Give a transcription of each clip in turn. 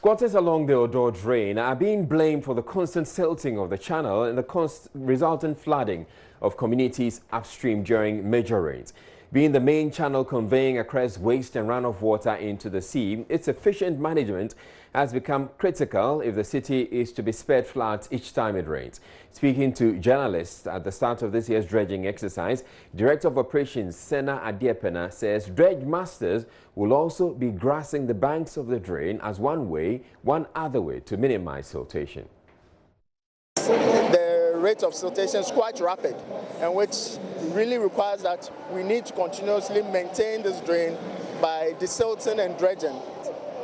Squatters along the Odor drain are being blamed for the constant silting of the channel and the resultant flooding of communities upstream during major rains. Being the main channel conveying across waste and runoff water into the sea, its efficient management has become critical if the city is to be spared floods each time it rains. Speaking to journalists at the start of this year's dredging exercise, Director of Operations Sena Adiepena says dredge masters will also be grassing the banks of the drain as one other way to minimize siltation. The rate of siltation is quite rapid, and which really requires that we need to continuously maintain this drain by desilting and dredging.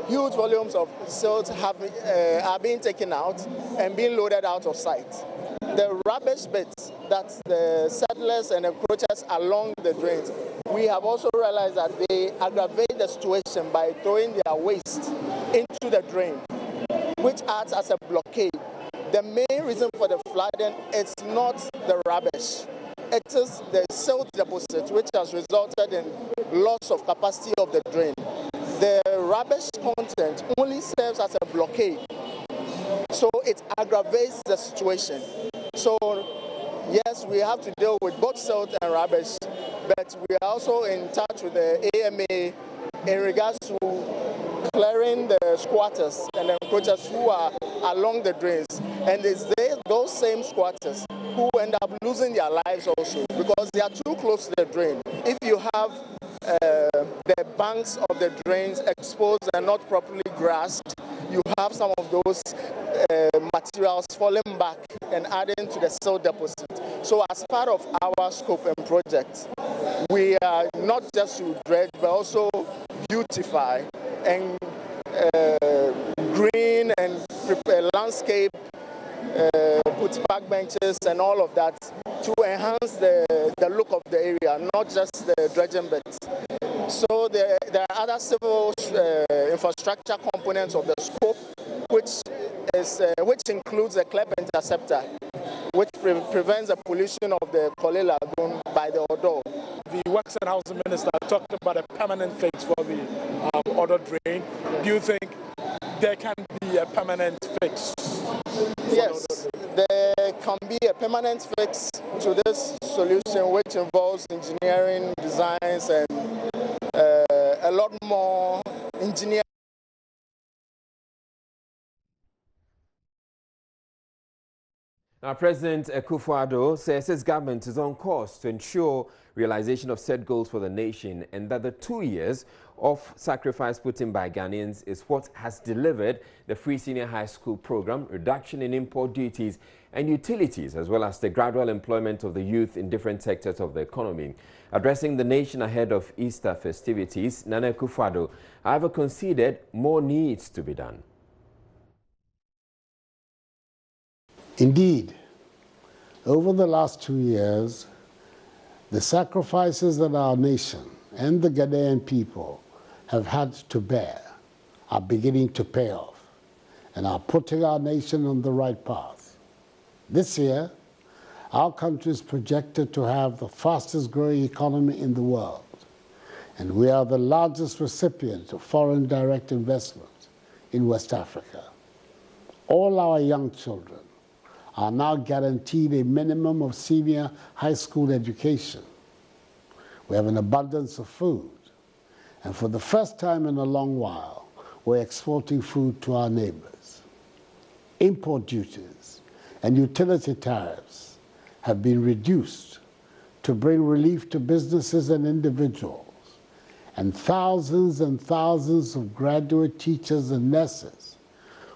Huge volumes of silt are being taken out and being loaded out of sight. The rubbish bits that the settlers and encroachers along the drains, we have also realized that they aggravate the situation by throwing their waste into the drain, which acts as a blockade. The main reason for the flooding is not the rubbish. It is the silt deposit, which has resulted in loss of capacity of the drain. The rubbish content only serves as a blockade, so it aggravates the situation. So yes, we have to deal with both silt and rubbish, but we are also in touch with the AMA in regards to clearing the squatters and the encroachers who are along the drains. And it's those same squatters who end up losing their lives also because they are too close to the drain. If you have the banks of the drains exposed and not properly grasped, you have some of those materials falling back and adding to the silt deposit. So as part of our scope and project, we are not just to dredge but also beautify and green and prepare landscape, put park benches and all of that to enhance the look of the area, not just the dredging bits. So there are other civil infrastructure components of the scope, which includes a clep interceptor, which prevents the pollution of the Kole Lagoon by the Odor. The Works and Housing Minister talked about a permanent fix for the Odor drain. Do you think there can be a permanent fix? Yes, there can be a permanent fix to this solution, which involves engineering, designs, and a lot more engineering. Now, President Akufo-Addo says his government is on course to ensure realization of set goals for the nation and that the 2 years of sacrifice put in by Ghanaians is what has delivered the free senior high school program, reduction in import duties and utilities, as well as the gradual employment of the youth in different sectors of the economy. Addressing the nation ahead of Easter festivities, Nana Akufo-Addo, however, conceded more needs to be done. Indeed, over the last 2 years, the sacrifices that our nation and the Ghanaian people have had to bear are beginning to pay off and are putting our nation on the right path. This year, our country is projected to have the fastest growing economy in the world, and we are the largest recipient of foreign direct investment in West Africa. All our young children are now guaranteed a minimum of senior high school education. We have an abundance of food, and for the first time in a long while, we're exporting food to our neighbors. Import duties and utility tariffs have been reduced to bring relief to businesses and individuals, and thousands of graduate teachers and nurses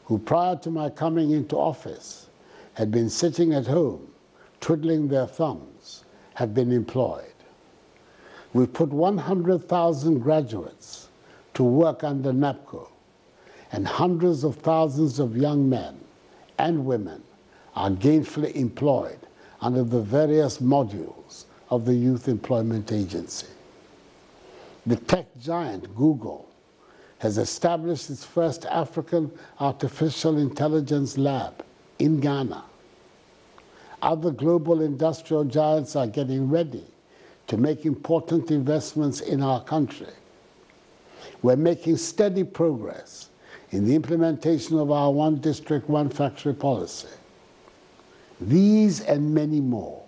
who prior to my coming into office had been sitting at home, twiddling their thumbs, have been employed. We put 100,000 graduates to work under NAPCO, and hundreds of thousands of young men and women are gainfully employed under the various modules of the Youth Employment Agency. The tech giant Google has established its first African artificial intelligence lab in Ghana. Other global industrial giants are getting ready to make important investments in our country. We're making steady progress in the implementation of our one district, one factory policy. These and many more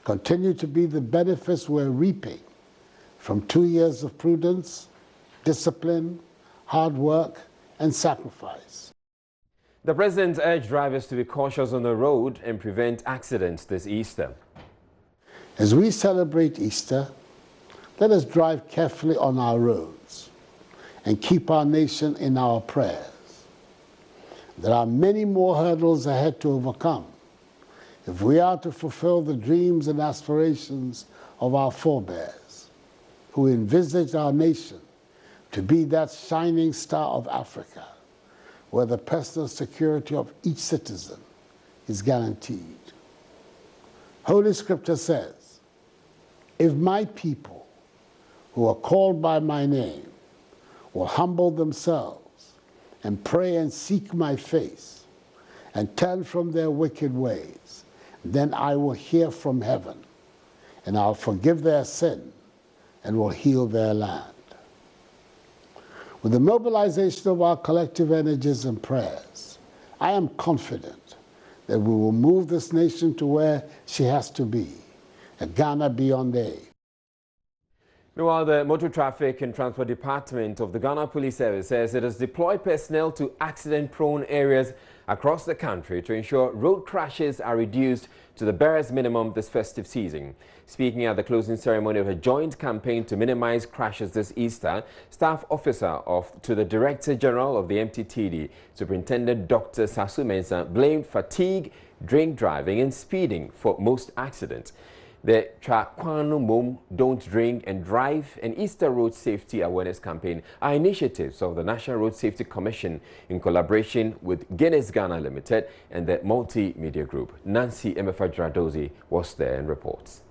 continue to be the benefits we're reaping from 2 years of prudence, discipline, hard work, and sacrifice. The president urged drivers to be cautious on the road and prevent accidents this Easter. As we celebrate Easter, let us drive carefully on our roads and keep our nation in our prayers. There are many more hurdles ahead to overcome if we are to fulfill the dreams and aspirations of our forebears, who envisaged our nation to be that shining star of Africa, where the personal security of each citizen is guaranteed. Holy Scripture says, if my people who are called by my name will humble themselves and pray and seek my face and turn from their wicked ways, then I will hear from heaven and I'll forgive their sin and will heal their land. With the mobilization of our collective energies and prayers, I am confident that we will move this nation to where she has to be, a Ghana beyond aid. Meanwhile, the Motor Traffic and Transport Department of the Ghana Police Service says it has deployed personnel to accident-prone areas across the country to ensure road crashes are reduced to the barest minimum this festive season. Speaking at the closing ceremony of a joint campaign to minimize crashes this Easter, Staff Officer to the Director General of the MTTD, Superintendent Dr. Sasu Mensah, blamed fatigue, drink driving and speeding for most accidents. The Trakwano Mom Don't Drink and Drive and Easter Road Safety Awareness Campaign are initiatives of the National Road Safety Commission in collaboration with Guinness Ghana Limited and the Multimedia Group. Nancy Emefajradozi was there and reports.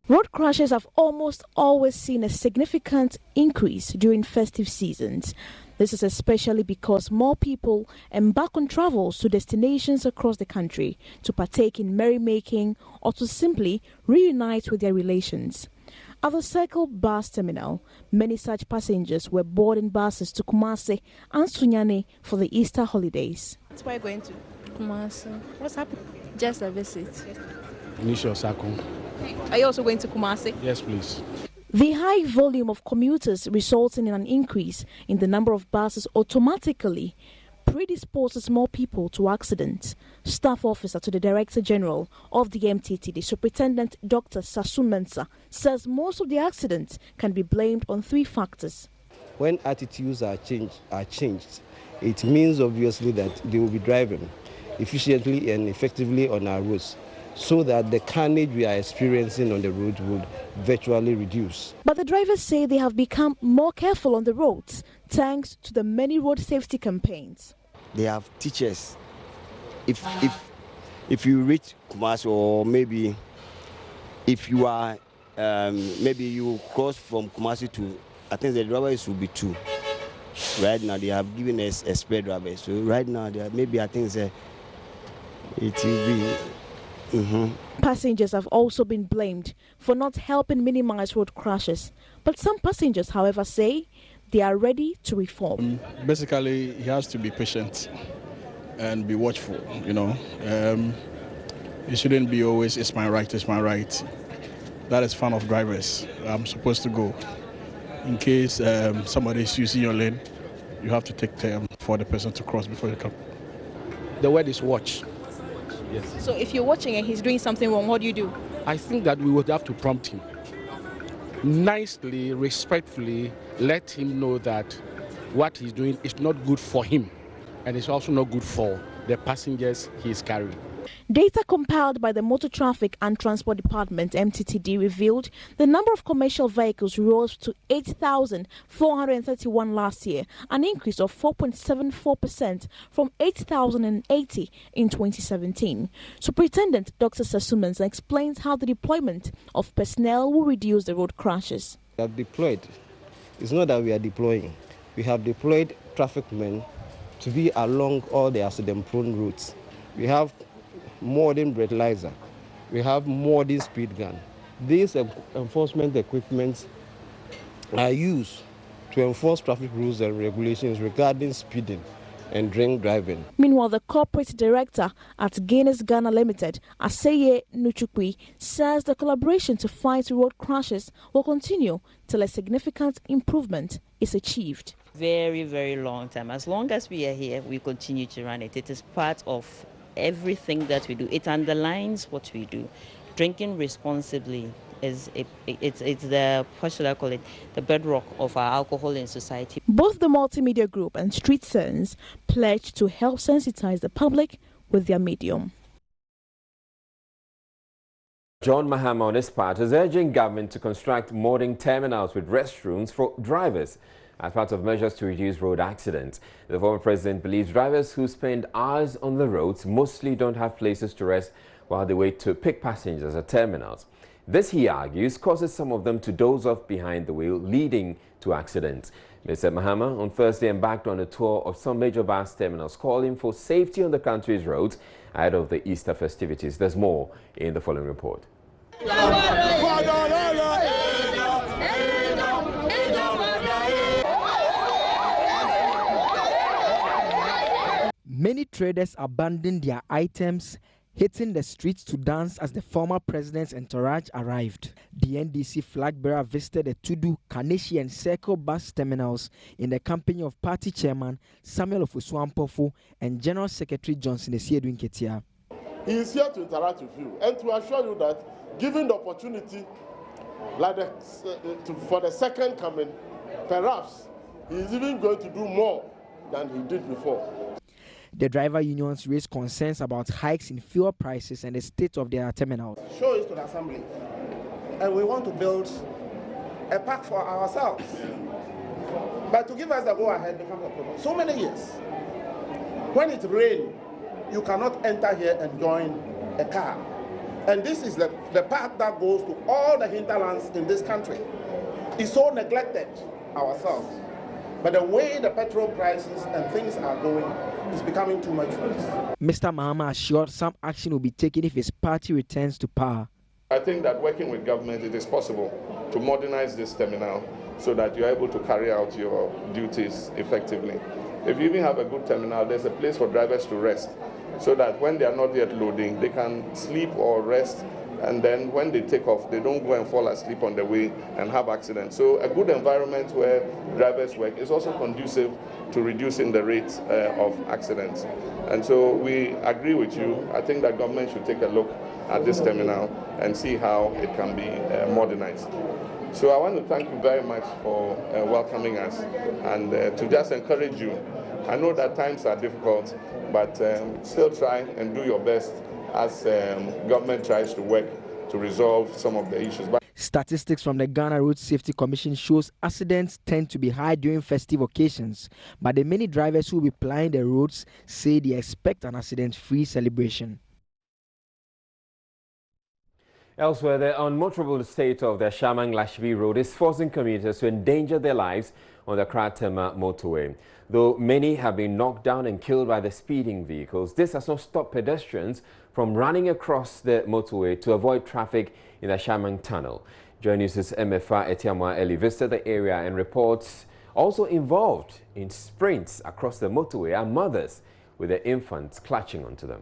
Road crashes have almost always seen a significant increase during festive seasons. This is especially because more people embark on travels to destinations across the country to partake in merrymaking or to simply reunite with their relations. At the Circle Bus Terminal, many such passengers were boarding buses to Kumasi and Sunyani for the Easter holidays. That's where you're going to? Kumasi. What's happening? Just a visit. Initial Sako. Are you also going to Kumasi? Yes, please. The high volume of commuters resulting in an increase in the number of buses automatically predisposes more people to accidents. Staff Officer to the Director General of the MTTD, Superintendent Dr. Sasu Mensah, says most of the accidents can be blamed on 3 factors. When attitudes are changed, it means obviously that they will be driving efficiently and effectively on our roads, so that the carnage we are experiencing on the road would virtually reduce. But the drivers say they have become more careful on the roads thanks to the many road safety campaigns. They have teachers. If you reach Kumasi, or maybe if you are maybe you cross from Kumasi to, I think the drivers will be 2. Right now they have given us a spare driver. So right now maybe I think it will be. Passengers have also been blamed for not helping minimize road crashes. But some passengers, however, say they are ready to reform. Basically, he has to be patient and be watchful, It shouldn't be always, it's my right, it's my right. That is fun of drivers. I'm supposed to go. In case somebody is using your lane, you have to take time for the person to cross before you come. The word is watch. Yes. So if you're watching and he's doing something wrong, what do you do? I think that we would have to prompt him. Nicely, respectfully, let him know that what he's doing is not good for him, and it's also not good for the passengers he's carrying. Data compiled by the Motor Traffic and Transport Department, MTTD, revealed the number of commercial vehicles rose to 8,431 last year, an increase of 4.74% from 8,080 in 2017. Superintendent Dr. Sasu Mensah explains how the deployment of personnel will reduce the road crashes. We have deployed. It's not that we are deploying. We have deployed traffic men to be along all the accident-prone routes. We have modern breathalyzer. We have modern speed gun. These enforcement equipment are used to enforce traffic rules and regulations regarding speeding and drink driving. Meanwhile, the corporate director at Guinness Ghana Limited, Aseye Nuchukwi, says the collaboration to fight road crashes will continue till a significant improvement is achieved. Very, very long time. As long as we are here, we continue to run it. It is part of everything that we do. It underlines what we do. Drinking responsibly it's the, what should I call it, the bedrock of our alcohol in society. Both the multimedia group and Street Sense pledged to help sensitize the public with their medium. John Mahama on his part is urging government to construct modern terminals with restrooms for drivers as part of measures to reduce road accidents. The former president believes drivers who spend hours on the roads mostly don't have places to rest while they wait to pick passengers at terminals. This, he argues, causes some of them to doze off behind the wheel, leading to accidents. Mr. Mahama on Thursday embarked on a tour of some major bus terminals, calling for safety on the country's roads ahead of the Easter festivities. There's more in the following report. Many traders abandoned their items, hitting the streets to dance as the former president's entourage arrived. The NDC flag bearer visited the Tudu, Kaneshi and Circle bus terminals in the company of party chairman Samuel Ofosu-Ampofo and General Secretary Johnson Esiedu Nketia. He is here to interact with you and to assure you that given the opportunity like for the second coming, perhaps he is even going to do more than he did before. The driver unions raised concerns about hikes in fuel prices and the state of their terminals. Show it to the assembly, and we want to build a park for ourselves. But to give us the go-ahead becomes a problem. So many years. When it rains, you cannot enter here and join a car. And this is the path that goes to all the hinterlands in this country. It's so neglected ourselves. But the way the petrol prices and things are going is becoming too much for us. Mr. Mahama assured some action will be taken if his party returns to power. I think that working with government, it is possible to modernize this terminal so that you're able to carry out your duties effectively. If you even have a good terminal, there's a place for drivers to rest so that when they are not yet loading, they can sleep or rest. And then when they take off, they don't go and fall asleep on the way and have accidents. So a good environment where drivers work is also conducive to reducing the rate of accidents. And so we agree with you. I think that government should take a look at this terminal and see how it can be modernized. So I want to thank you very much for welcoming us and to just encourage you. I know that times are difficult, but still try and do your best as government tries to work to resolve some of the issues. Statistics from the Ghana Road Safety Commission shows accidents tend to be high during festive occasions, but the many drivers who will be plying the roads say they expect an accident-free celebration. Elsewhere, the unmotorable state of the Lashibi road is forcing commuters to endanger their lives on the Kratema motorway. Though many have been knocked down and killed by the speeding vehicles, this has not stopped pedestrians from running across the motorway to avoid traffic in the Shamang tunnel. JoyNews' MFA Etiamwa Eli visited the area and reports also involved in sprints across the motorway are mothers with their infants clutching onto them.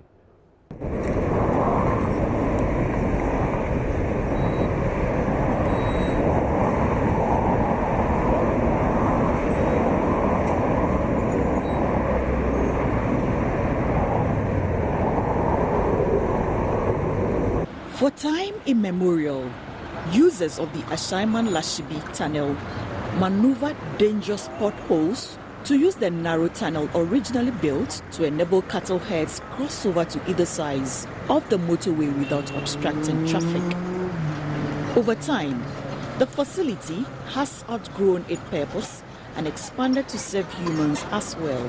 For time immemorial, users of the Lashibi tunnel maneuvered dangerous potholes to use the narrow tunnel originally built to enable cattle herds cross over to either side of the motorway without obstructing traffic. Over time, the facility has outgrown its purpose and expanded to serve humans as well.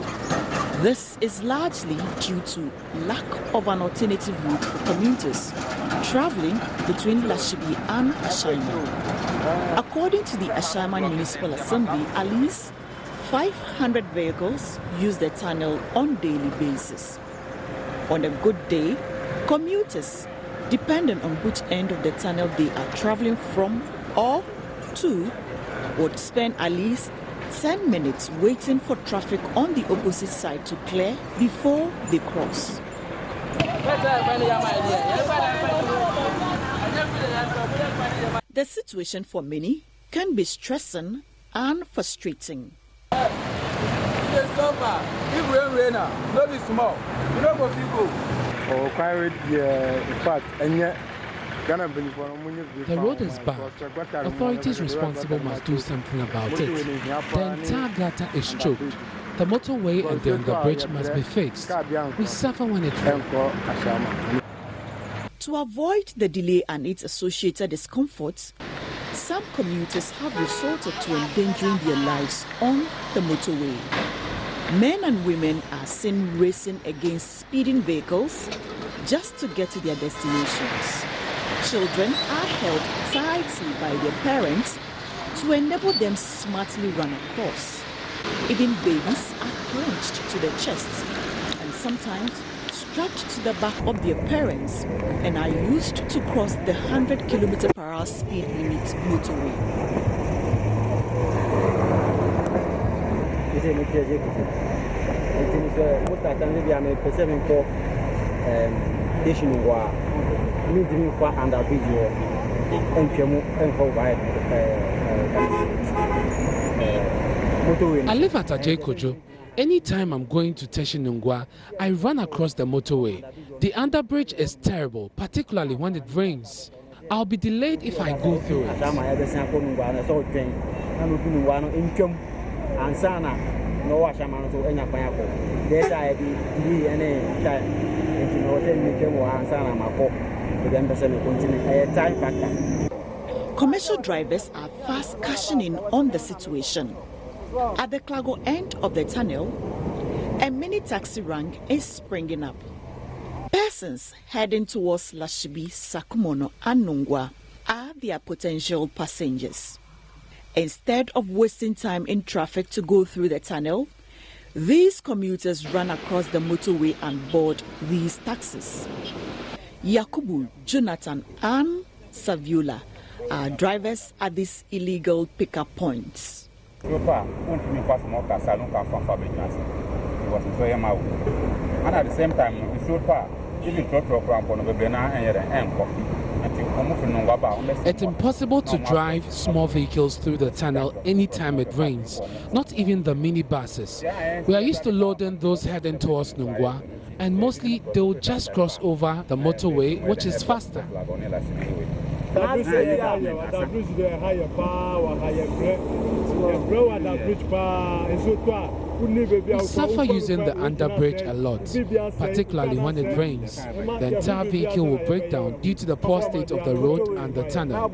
This is largely due to lack of an alternative route for commuters traveling between Lashibi and Ashaiman. According to the Ashaiman Municipal Assembly, at least 500 vehicles use the tunnel on a daily basis. On a good day, commuters, depending on which end of the tunnel they are traveling from or to, would spend at least 10 minutes waiting for traffic on the opposite side to clear before they cross. The situation for many can be stressing and frustrating. The road is bad. Authorities responsible must do something about it. The entire gutter is choked. The motorway and the underbridge must be fixed. We suffer when it rains. To avoid the delay and its associated discomforts, some commuters have resorted to endangering their lives on the motorway. Men and women are seen racing against speeding vehicles just to get to their destinations. Children are held tightly by their parents to enable them smartly run across. Even babies are clenched to their chests and sometimes strapped to the back of their parents and are used to cross the 100 km/h speed limit motorway. I live at Ajekojo. Anytime I'm going to Teshinungwa, I run across the motorway. The underbridge is terrible, particularly when it rains. I'll be delayed if I go through it. Commercial drivers are fast cashing in on the situation. At the Klago end of the tunnel, a mini taxi rank is springing up. Persons heading towards Lashibi, Sakumono and Nungwa are their potential passengers. Instead of wasting time in traffic to go through the tunnel, these commuters run across the motorway and board these taxis. Yakubu, Jonathan and Saviola are drivers at these illegal pickup points. And at the same time, it's impossible to drive small vehicles through the tunnel anytime it rains, not even the minibuses. We are used to loading those heading towards Nungwa, and mostly they'll just cross over the motorway, which is faster. We suffer using the underbridge a lot, particularly when it rains. The entire vehicle will break down due to the poor state of the road and the tunnel.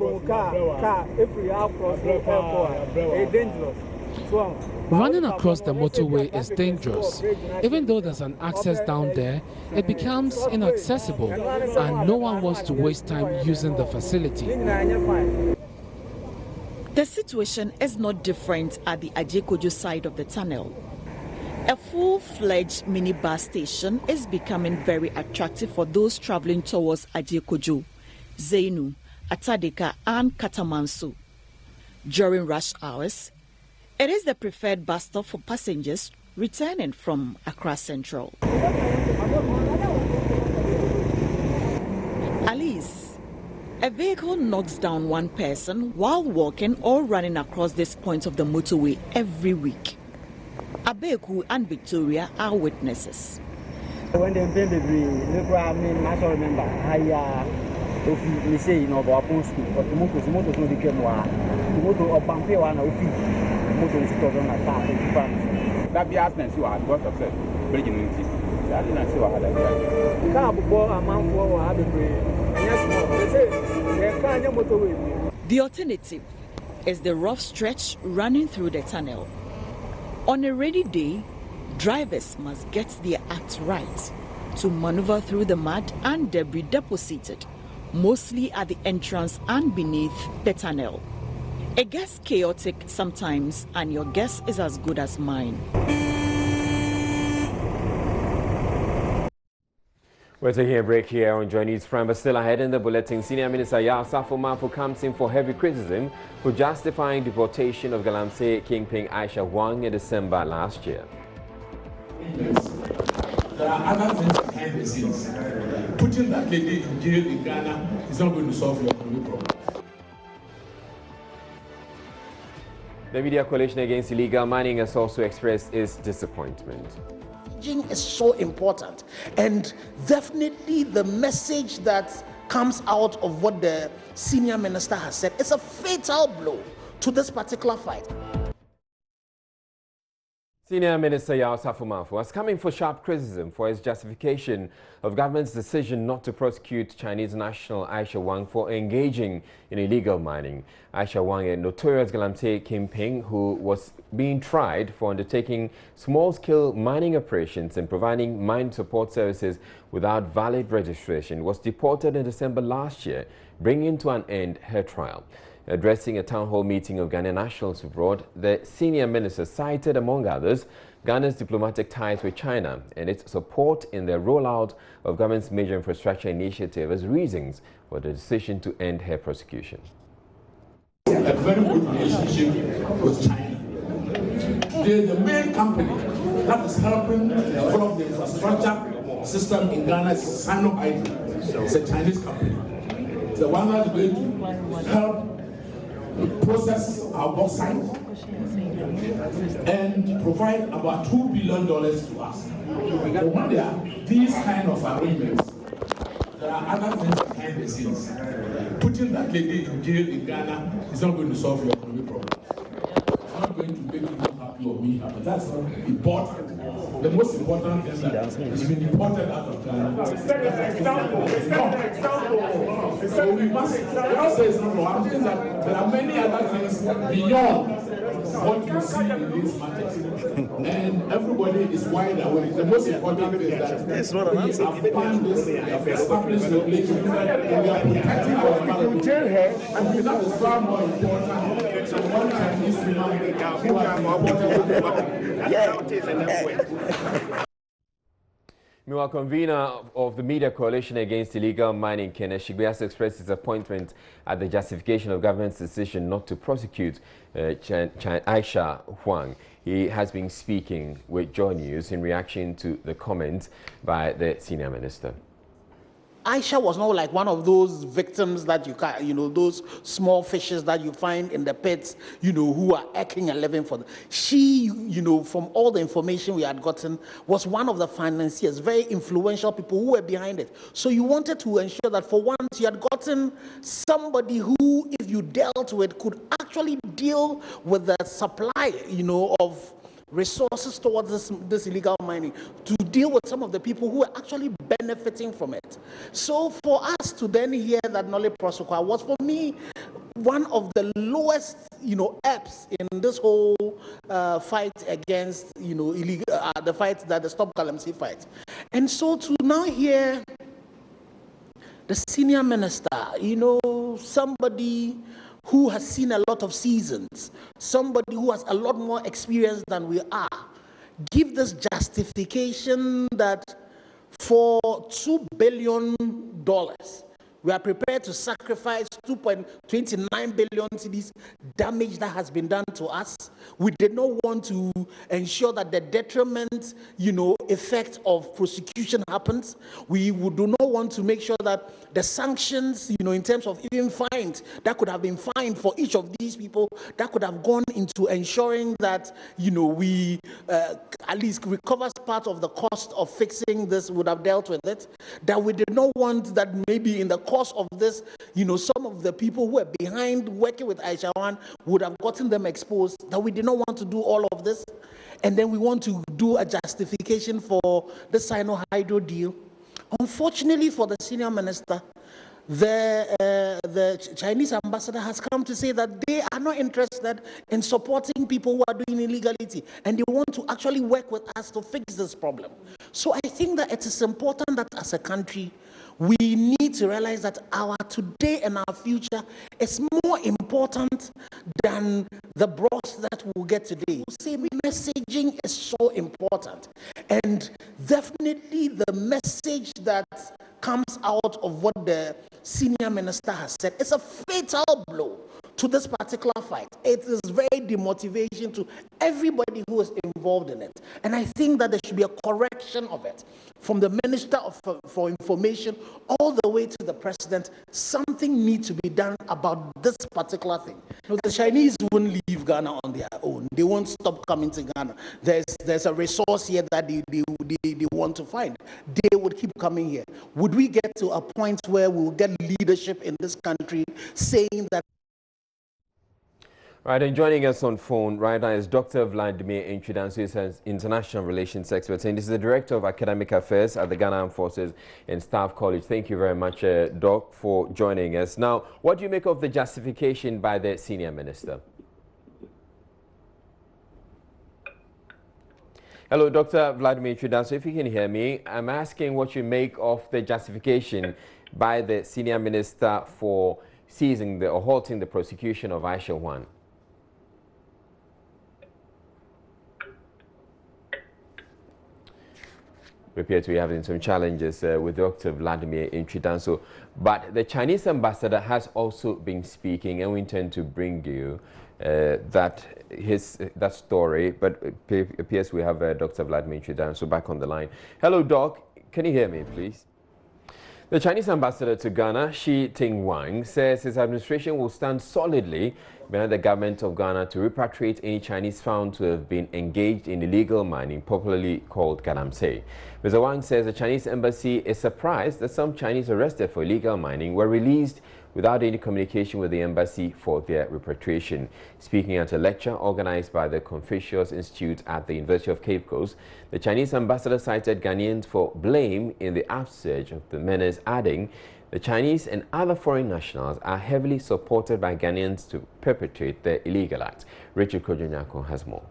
Running across the motorway is dangerous. Even though there's an access down there, it becomes inaccessible and no one wants to waste time using the facility. The situation is not different at the Ajekojo side of the tunnel. A full-fledged mini bus station is becoming very attractive for those traveling towards Ajekojo, Zainu, Atadeka and Katamanso. During rush hours, it is the preferred bus stop for passengers returning from Accra Central. Alice, a vehicle knocks down one person while walking or running across this point of the motorway every week. Abeku and Victoria are witnesses. When they pay the I remember, I say, you know, about school, but the motor became one. The motor of Pampé one of motor is on my car. That be asked you are what of bridging into. I didn't see what I had. The car before a month for had a yes, they say, they motorway. The alternative is the rough stretch running through the tunnel. On a rainy day, drivers must get their act right to maneuver through the mud and debris deposited, mostly at the entrance and beneath the tunnel. It gets chaotic sometimes, and your guess is as good as mine. We're taking a break here on JoyNews Prime, but still ahead in the bulletin, Senior Minister Aisha Wang comes in for heavy criticism for justifying deportation of Galamsey kingpin Aisha Wang in December last year. There are other things behind the scenes. Putting that lady in jail in Ghana is not going to solve your economic problem. The Media Coalition Against Illegal Mining has also expressed its disappointment. Is so important, and definitely the message that comes out of what the senior minister has said is a fatal blow to this particular fight. Senior Minister Aisha Wang was coming for sharp criticism for his justification of government's decision not to prosecute Chinese national Aisha Wang for engaging in illegal mining. Aisha Wang, a notorious Galamsey kingpin who was being tried for undertaking small-scale mining operations and providing mine support services without valid registration, was deported in December last year, bringing to an end her trial. Addressing a town hall meeting of Ghanaian nationals abroad, the senior minister cited, among others, Ghana's diplomatic ties with China and its support in the rollout of government's major infrastructure initiative as reasons for the decision to end her prosecution. A very good relationship with China. They're the main company that is helping develop the infrastructure system in Ghana. It's Sino-IT. It's a Chinese company. It's the one that's going to help process our bauxite and provide about $2 billion to us. So when there are these kind of arrangements, there are other things behind the scenes. Putting that lady in jail in Ghana is not going to solve your economic problem. It's not going to make you happy or me happy. That's not important. The most important thing is that it's been deported out of Ghana. So we must say it's not wrong. I'm saying that there are many other things beyond what you see in these matters. And everybody is wide awake. The most important thing is that we have planned this, we have established regulations, and we are protecting our environment. And that is far more important than one Chinese woman who has been deported. Meanwhile, convener of the Media Coalition Against Illegal Mining, Lashibi, has expressed disappointment at the justification of government's decision not to prosecute Aisha Wang. He has been speaking with JoyNews in reaction to the comments by the senior minister. Aisha was not like one of those victims that those small fishes that you find in the pits, who are earning a living for them. She, from all the information we had gotten, was one of the financiers, very influential people who were behind it. So you wanted to ensure that for once you had gotten somebody who, if you dealt with, could actually deal with the supply, of resources towards this illegal mining, to deal with some of the people who are actually benefiting from it. So for us to then hear that Nole Prosokwa was, for me, one of the lowest, ebbs in this whole fight against, illegal, the fight that the Stop Galamsey fight. And so to now hear the senior minister, somebody who has seen a lot of seasons, somebody who has a lot more experience than we are, give this justification that for $2 billion, we are prepared to sacrifice 2.29 billion cedis damage that has been done to us. We did not want to ensure that the detriment, effect of prosecution happens. We do not want to make sure that the sanctions, in terms of even fines, that could have been fined for each of these people, that could have gone into ensuring that, we at least recovers part of the cost of fixing this, would have dealt with it. That we did not want that maybe in the course of this, some of the people who were behind working with Aisha Wang would have gotten them exposed, that we did not want to do all of this. And then we want to do a justification for the Sino-Hydro deal. Unfortunately for the senior minister, the Chinese ambassador has come to say that they are not interested in supporting people who are doing illegality, and they want to actually work with us to fix this problem. So I think that it is important that as a country, we need to realize that our today and our future is more important than the broth that we'll get today. Say messaging is so important, and definitely the message that comes out of what the senior minister has said is a fatal blow to this particular fight. It is very demotivation to everybody who is involved in it. And I think that there should be a correction of it from the Minister for Information all the way to the President. Something needs to be done about this particular thing. The Chinese won't leave Ghana on their own. They won't stop coming to Ghana. There's a resource here that they want to find. They would keep coming here. Would we get to a point where we will get leadership in this country saying that? Right, and joining us on phone right now is Dr. Vladimir Inchudanso, who is international relations expert, and this is the Director of Academic Affairs at the Ghana Armed Forces and Staff College. Thank you very much, Doc, for joining us. Now, what do you make of the justification by the senior minister? Hello, Dr. Vladimir Inchudanso, if you can hear me, I'm asking what you make of the justification by the senior minister for seizing or halting the prosecution of Aisha Wang. We appear to be having some challenges with Dr. Vladimir Inchudanso, but the Chinese ambassador has also been speaking, and we intend to bring you that story. But it appears we have Dr. Vladimir Inchudanso back on the line. Hello, Doc. Can you hear me, please? The Chinese ambassador to Ghana, Shi Ting-Wang, says his administration will stand solidly behind the government of Ghana to repatriate any Chinese found to have been engaged in illegal mining, popularly called galamsey. Mr. Wang says the Chinese embassy is surprised that some Chinese arrested for illegal mining were released without any communication with the embassy for their repatriation. Speaking at a lecture organized by the Confucius Institute at the University of Cape Coast, the Chinese ambassador cited Ghanaians for blame in the upsurge of the menace, adding, the Chinese and other foreign nationals are heavily supported by Ghanaians to perpetrate the illegal acts. Richard Kojonyako has more.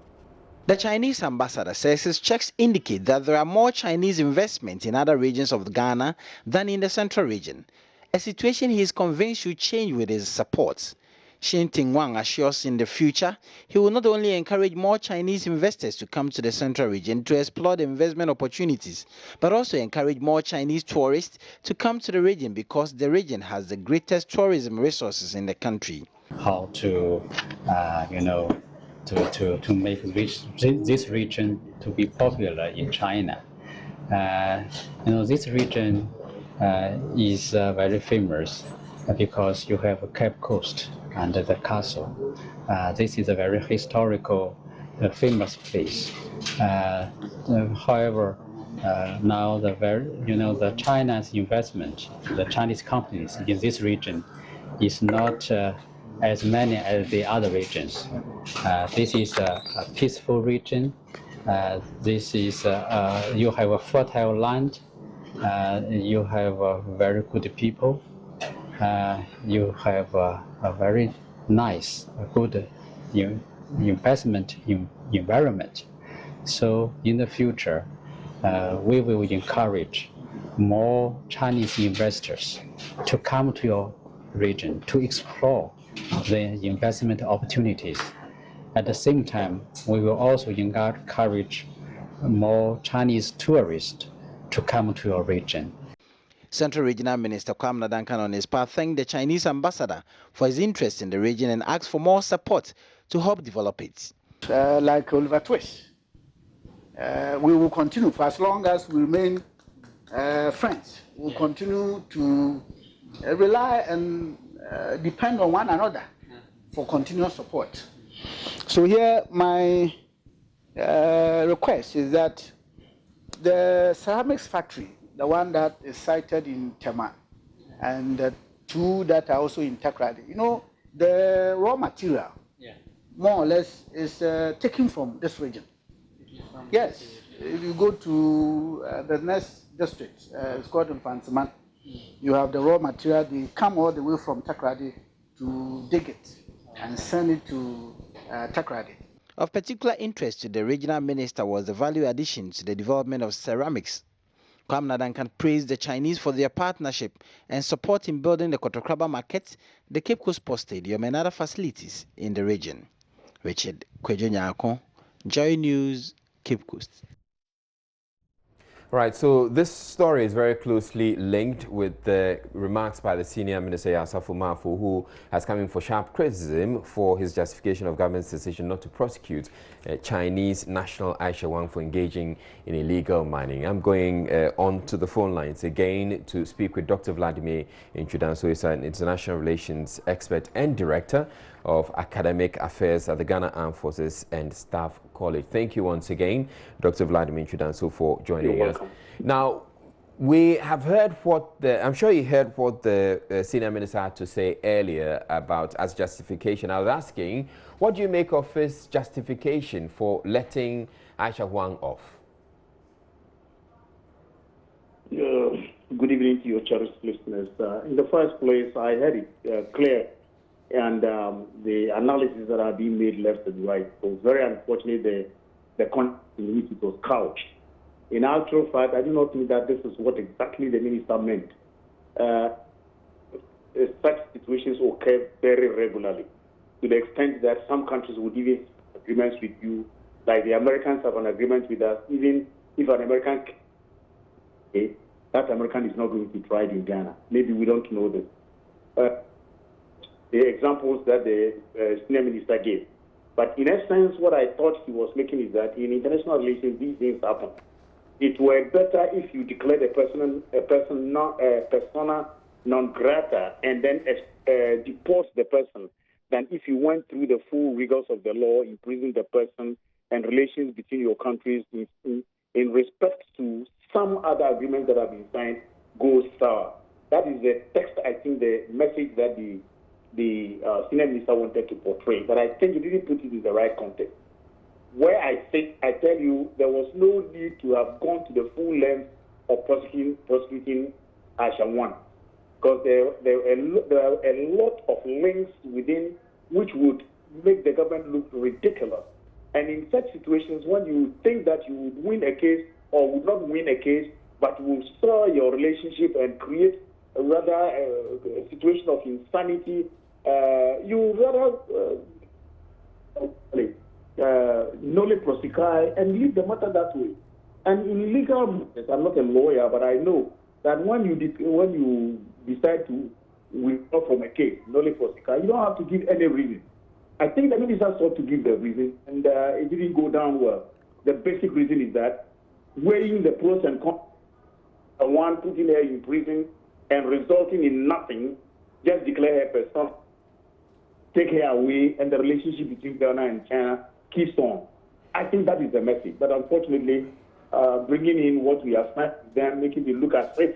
The Chinese ambassador says his checks indicate that there are more Chinese investments in other regions of Ghana than in the central region, a situation he is convinced should change with his support. Shi Ting-Wang assures in the future he will not only encourage more Chinese investors to come to the central region to explore the investment opportunities, but also encourage more Chinese tourists to come to the region because the region has the greatest tourism resources in the country. How to, to make this region to be popular in China. This region is very famous because you have a Cape Coast and the castle. This is a very historical, famous place. However, now the China's investment, the Chinese companies in this region, is not as many as the other regions. This is a peaceful region. This is you have a fertile land. You have very good people. You have a very nice, good investment environment. So in the future, we will encourage more Chinese investors to come to your region to explore the investment opportunities. At the same time, we will also encourage more Chinese tourists to come to your region. Central Regional Minister Kwamna Duncan on his part thanked the Chinese ambassador for his interest in the region and asked for more support to help develop it. Like Oliver Twist, we will continue for as long as we remain friends. We will continue to rely and depend on one another for continuous support. So here my request is that the ceramics factory, the one that is sited in Tema, and the two that are also in Takrady, the raw material, more or less, is taken from this region. Yes, if you go to the next district, it's called in Pansaman, you have the raw material, they come all the way from Takrady to dig it and send it to Takrady. Of particular interest to the regional minister was the value addition to the development of ceramics. Kwamna Duncan praised the Chinese for their partnership and support in building the Kotokraba market, the Cape Coast Sports Stadium and other facilities in the region. Richard Kojonyako, JoyNews, Cape Coast. All right, so this story is very closely linked with the remarks by the senior minister, Yasafu Mafu, who has come in for sharp criticism for his justification of government's decision not to prosecute Chinese national Aisha Wang for engaging in illegal mining. I'm going on to the phone lines again to speak with Dr. Vladimir Intrudan. So he's an international relations expert and director of academic affairs at the Ghana Armed Forces and Staff College. Thank you once again, Dr. Vladimir Intrudan, for joining us. Now, we have heard what I'm sure you heard what the senior minister had to say earlier about as justification. I was asking, what do you make of his justification for letting Aisha Wang off? Good evening to your cherished listeners. In the first place, I had it clear, and the analysis that are being made left and right was very unfortunate, the context in which it was couched. In actual fact, I do not think that this is what exactly the minister meant. Such situations occur very regularly, to the extent that some countries would even have agreements with you, like the Americans have an agreement with us. Even if an American, that American is not going to be tried in Ghana. Maybe we don't know this. The examples that the senior minister gave. But in essence, what I thought he was making is that in international relations, these things happen. It were better if you declared a persona non grata and then deport the person than if you went through the full rigors of the law, imprisoned the person, and relations between your countries in respect to some other agreements that have been signed goes sour. That is the text, I think, the message that the senior minister wanted to portray. But I think he didn't put it in the right context. Where I tell you, there was no need to have gone to the full length of prosecuting Aisha Wang, because there are a lot of links within which would make the government look ridiculous. And in such situations, when you think that you would win a case or would not win a case, but will soil your relationship and create a situation of insanity, you rather nolly prosecute and leave the matter that way. And in legal matters, I'm not a lawyer, but I know that when you decide to withdraw from a case, nolly prosecute, you don't have to give any reason. I think the minister sought to give the reason, and it didn't go down well. The basic reason is that weighing the pros and cons, one putting her in prison and resulting in nothing, just declare her person, take her away, and the relationship between Ghana and China keeps on. I think that is the message. But unfortunately, bringing in what we have signed with them, making it look as if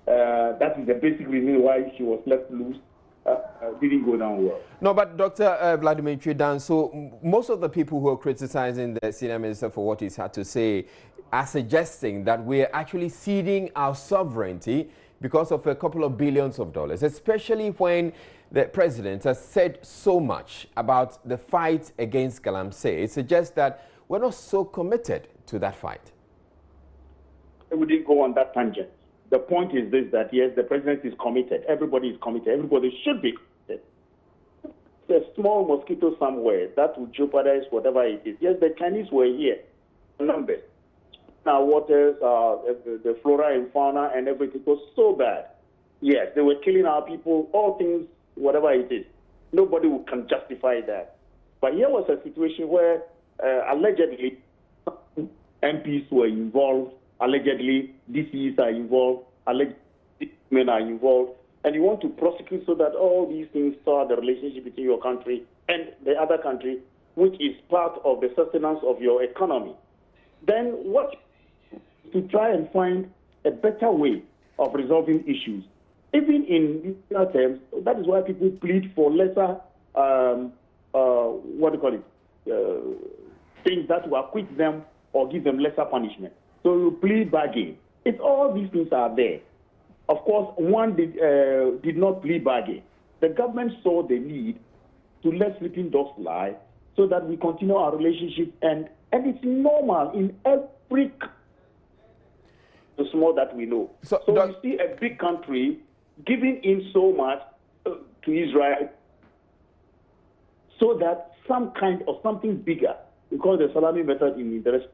that is the basic reason why she was left loose, didn't go down well. No, but Dr. Vladimir Intrudan, so most of the people who are criticizing the senior minister for what he's had to say are suggesting that we're actually ceding our sovereignty because of a couple of billions of dollars, especially when the president has said so much about the fight against Galamsey. It suggests that we're not so committed to that fight. We didn't go on that tangent. The point is this, that yes, the president is committed. Everybody is committed. Everybody should be committed. There's a small mosquito somewhere that would jeopardize whatever it is. Yes, the Chinese were here. Numbers. Our waters, the flora and fauna and everything was so bad. Yes, they were killing our people, all things, whatever it is. Nobody can justify that. But here was a situation where allegedly MPs were involved, allegedly DCs are involved, allegedly men are involved, and you want to prosecute so that all these things start the relationship between your country and the other country, which is part of the sustenance of your economy. Then what to try and find a better way of resolving issues. Even in legal terms, that is why people plead for lesser, things that will acquit them or give them lesser punishment. So you plead bargain. It's all these things are there. Of course, one did not plead bargain. The government saw the need to let sleeping dogs lie so that we continue our relationship, and it's normal in every the small that we know. So you see a big country giving in so much to Israel so that some kind of something bigger, because the salami method in interest,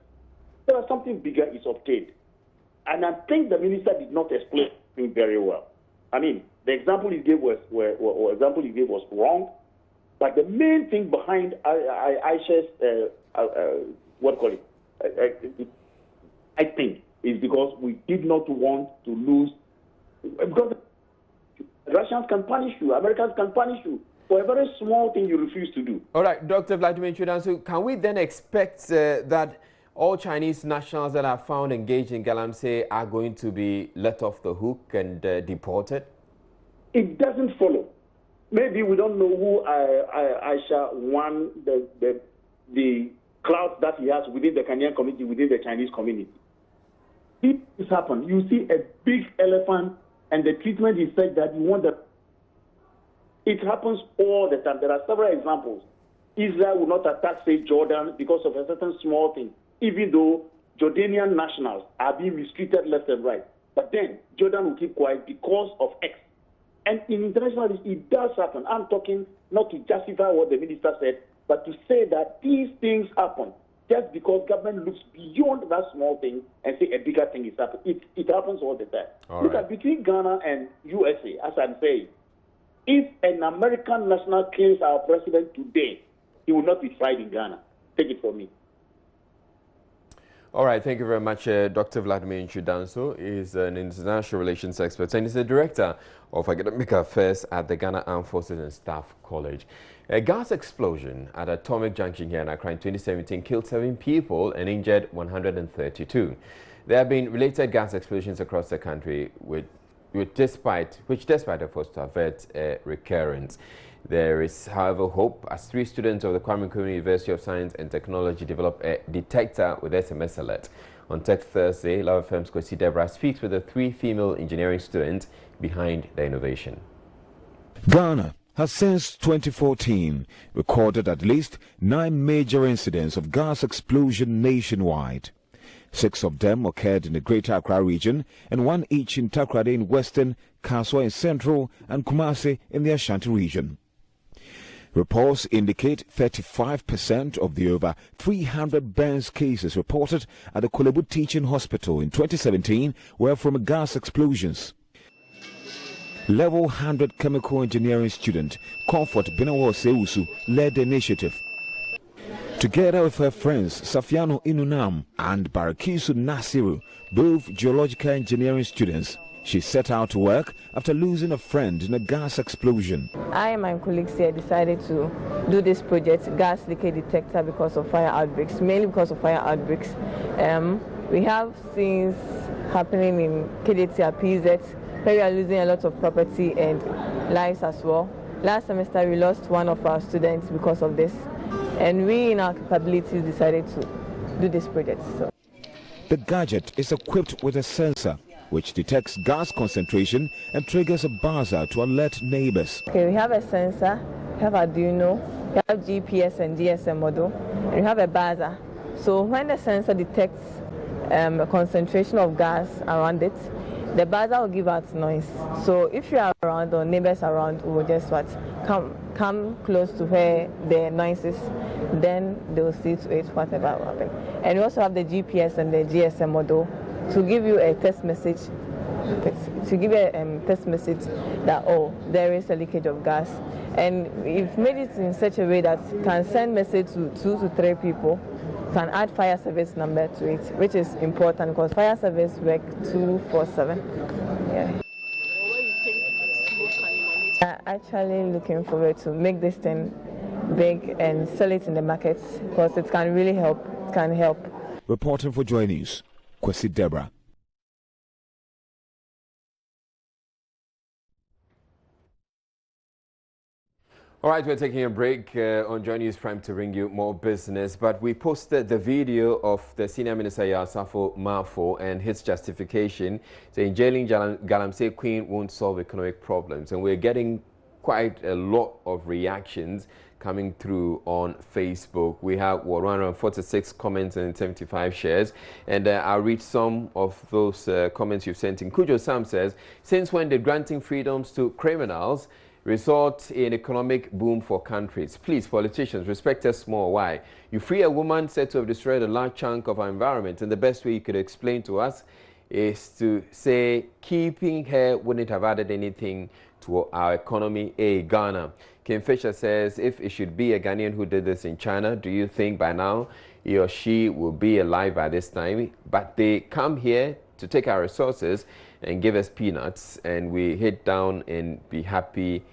there is something bigger is obtained. And I think the minister did not explain it very well. I mean, the example he gave was wrong, but the main thing behind Aisha's I think is because we did not want to lose, because Russians can punish you, Americans can punish you for a very small thing you refuse to do. All right, Dr. Vladimir Chudansu, can we then expect that all Chinese nationals that are found engaged in Galamsey are going to be let off the hook and deported? It doesn't follow. Maybe we don't know who Aisha Wang, the clout that he has within the Kenyan community, within the Chinese community. If this happens, you see a big elephant and the treatment is such that you want that. It happens all the time. There are several examples. Israel will not attack, say, Jordan because of a certain small thing, even though Jordanian nationals are being mistreated left and right. But then Jordan will keep quiet because of X. And in international, it does happen. I'm talking not to justify what the minister said, but to say that these things happen just because government looks beyond that small thing and say a bigger thing is happening. It happens all the time. Look at between Ghana and USA, as I'm saying, if an American national kills our president today, he will not be tried in Ghana. Take it from me. All right, thank you very much, Dr. Vladimir Chudansu. Is an international relations expert and is the director of academic affairs at the Ghana Armed Forces and Staff College. A gas explosion at Atomic Junction here in Accra in 2017 killed 7 people and injured 132. There have been related gas explosions across the country, which despite efforts to avert recurrence. There is, however, hope as 3 students of the Kwame Nkrumah University of Science and Technology develop a detector with SMS alert. On Tech Thursday, Love FM's Kwesi Deborah speaks with the 3 female engineering students behind the innovation. Ghana has since 2014 recorded at least 9 major incidents of gas explosion nationwide. 6 of them occurred in the Greater Accra region and 1 each in Takoradi in Western, Kaswa in Central and Kumasi in the Ashanti region. Reports indicate 35% of the over 300 burns cases reported at the Kolebu Teaching Hospital in 2017 were from gas explosions. Level 100 chemical engineering student Comfort Benawo Seusu led the initiative. Together with her friends Safiano Inunam and Barakisu Nasiru, both geological engineering students, she set out to work after losing a friend in a gas explosion. I and my colleagues here decided to do this project, gas leakage detector, because of fire outbreaks, mainly because of fire outbreaks. We have things happening in KDT PZ, where we are losing a lot of property and lives as well. Last semester we lost one of our students because of this, and we in our capabilities decided to do this project. So. The gadget is equipped with a sensor which detects gas concentration and triggers a buzzer to alert neighbors. Okay, we have a sensor, we have Arduino, we have GPS and GSM model, and we have a buzzer. So when the sensor detects a concentration of gas around it, the buzzer will give out noise. So if you are around or neighbors around, we will just come close to where the noise is, then they will see to it whatever will happen. And we also have the GPS and the GSM model to give you a text message, that, oh, there is a leakage of gas. And we've made it in such a way that can send message to 2 to 3 people, can add fire service number to it, which is important because fire service work 24/7. Yeah. I'm actually looking forward to make this thing big and sell it in the markets because it can really help. It can help. Reporting for JoyNews, Kwesi Deborah. All right, we're taking a break on JoyNews Prime to bring you more business, but we posted the video of the Senior Minister Yasafo Mafo and his justification saying jailing Galamsey Queen won't solve economic problems, and we're getting quite a lot of reactions coming through on Facebook. We have 146 comments and 75 shares, and I'll read some of those comments you've sent in. Kujo Sam says, since when did granting freedoms to criminals result in economic boom for countries? Please, politicians, respect us more. Why? You free a woman said to have destroyed a large chunk of our environment, and the best way you could explain to us is to say keeping her wouldn't have added anything to our economy, Ghana. Kim Fisher says, if it should be a Ghanaian who did this in China, do you think by now he or she will be alive by this time? But they come here to take our resources and give us peanuts, and we hit down and be happy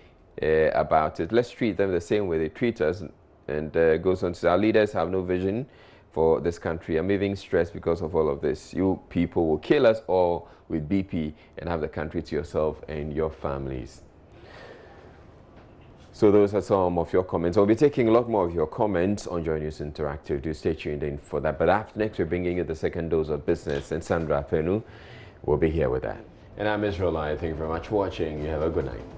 about it. Let's treat them the same way they treat us. And goes on to say, our leaders have no vision for this country. I'm even stressed because of all of this. You people will kill us all with BP and have the country to yourself and your families. So those are some of your comments. I'll be taking a lot more of your comments on JoyNews Interactive. Do stay tuned in for that. But after next, we're bringing you the second dose of business, and Sandra Penu will be here with that. And I'm Israel. Thank you very much for watching. You have a good night.